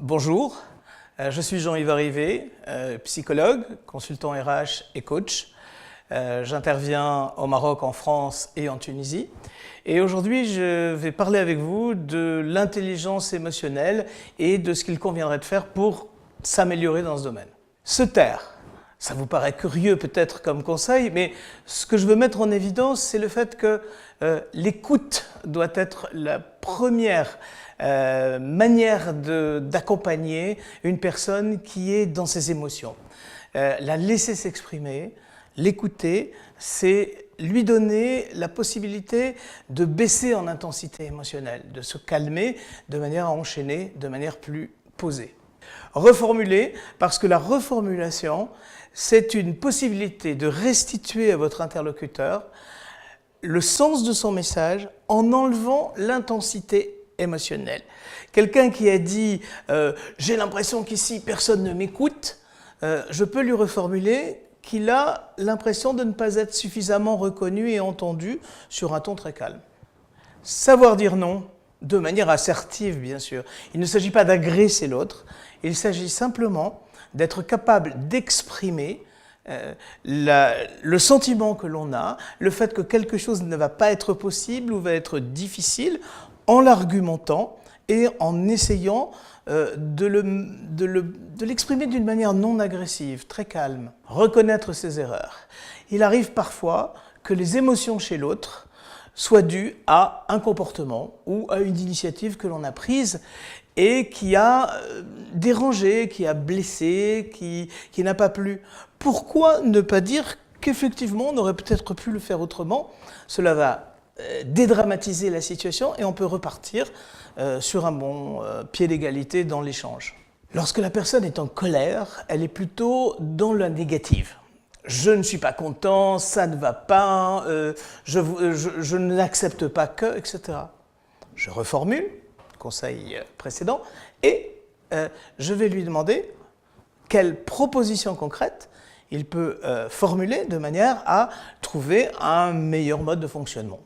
Bonjour, je suis Jean-Yves Arrivé, psychologue, consultant RH et coach. J'interviens au Maroc, en France et en Tunisie. Et aujourd'hui, je vais parler avec vous de l'intelligence émotionnelle et de ce qu'il conviendrait de faire pour s'améliorer dans ce domaine. Se taire. Ça vous paraît curieux peut-être comme conseil, mais ce que je veux mettre en évidence, c'est le fait que l'écoute doit être la première manière d'accompagner une personne qui est dans ses émotions. La laisser s'exprimer, l'écouter, c'est lui donner la possibilité de baisser en intensité émotionnelle, de se calmer de manière à enchaîner de manière plus posée. Reformuler, parce que la reformulation, c'est une possibilité de restituer à votre interlocuteur le sens de son message en enlevant l'intensité émotionnelle. Quelqu'un qui a dit « j'ai l'impression qu'ici personne ne m'écoute », je peux lui reformuler qu'il a l'impression de ne pas être suffisamment reconnu et entendu sur un ton très calme. Savoir dire non, de manière assertive bien sûr. Il ne s'agit pas d'agresser l'autre, il s'agit simplement d'être capable d'exprimer le sentiment que l'on a, le fait que quelque chose ne va pas être possible ou va être difficile, en l'argumentant et en essayant de l'exprimer d'une manière non agressive, très calme. Reconnaître ses erreurs. Il arrive parfois que les émotions chez l'autre soient dues à un comportement ou à une initiative que l'on a prise et qui a dérangé, qui a blessé, qui n'a pas plu. Pourquoi ne pas dire qu'effectivement on aurait peut-être pu le faire autrement? Cela va dédramatiser la situation et on peut repartir sur un bon pied d'égalité dans l'échange. Lorsque la personne est en colère, elle est plutôt dans la négative. Je ne suis pas content, ça ne va pas, je n'accepte pas que, etc. Je reformule, conseil précédent, et je vais lui demander quelle proposition concrète il peut formuler de manière à trouver un meilleur mode de fonctionnement.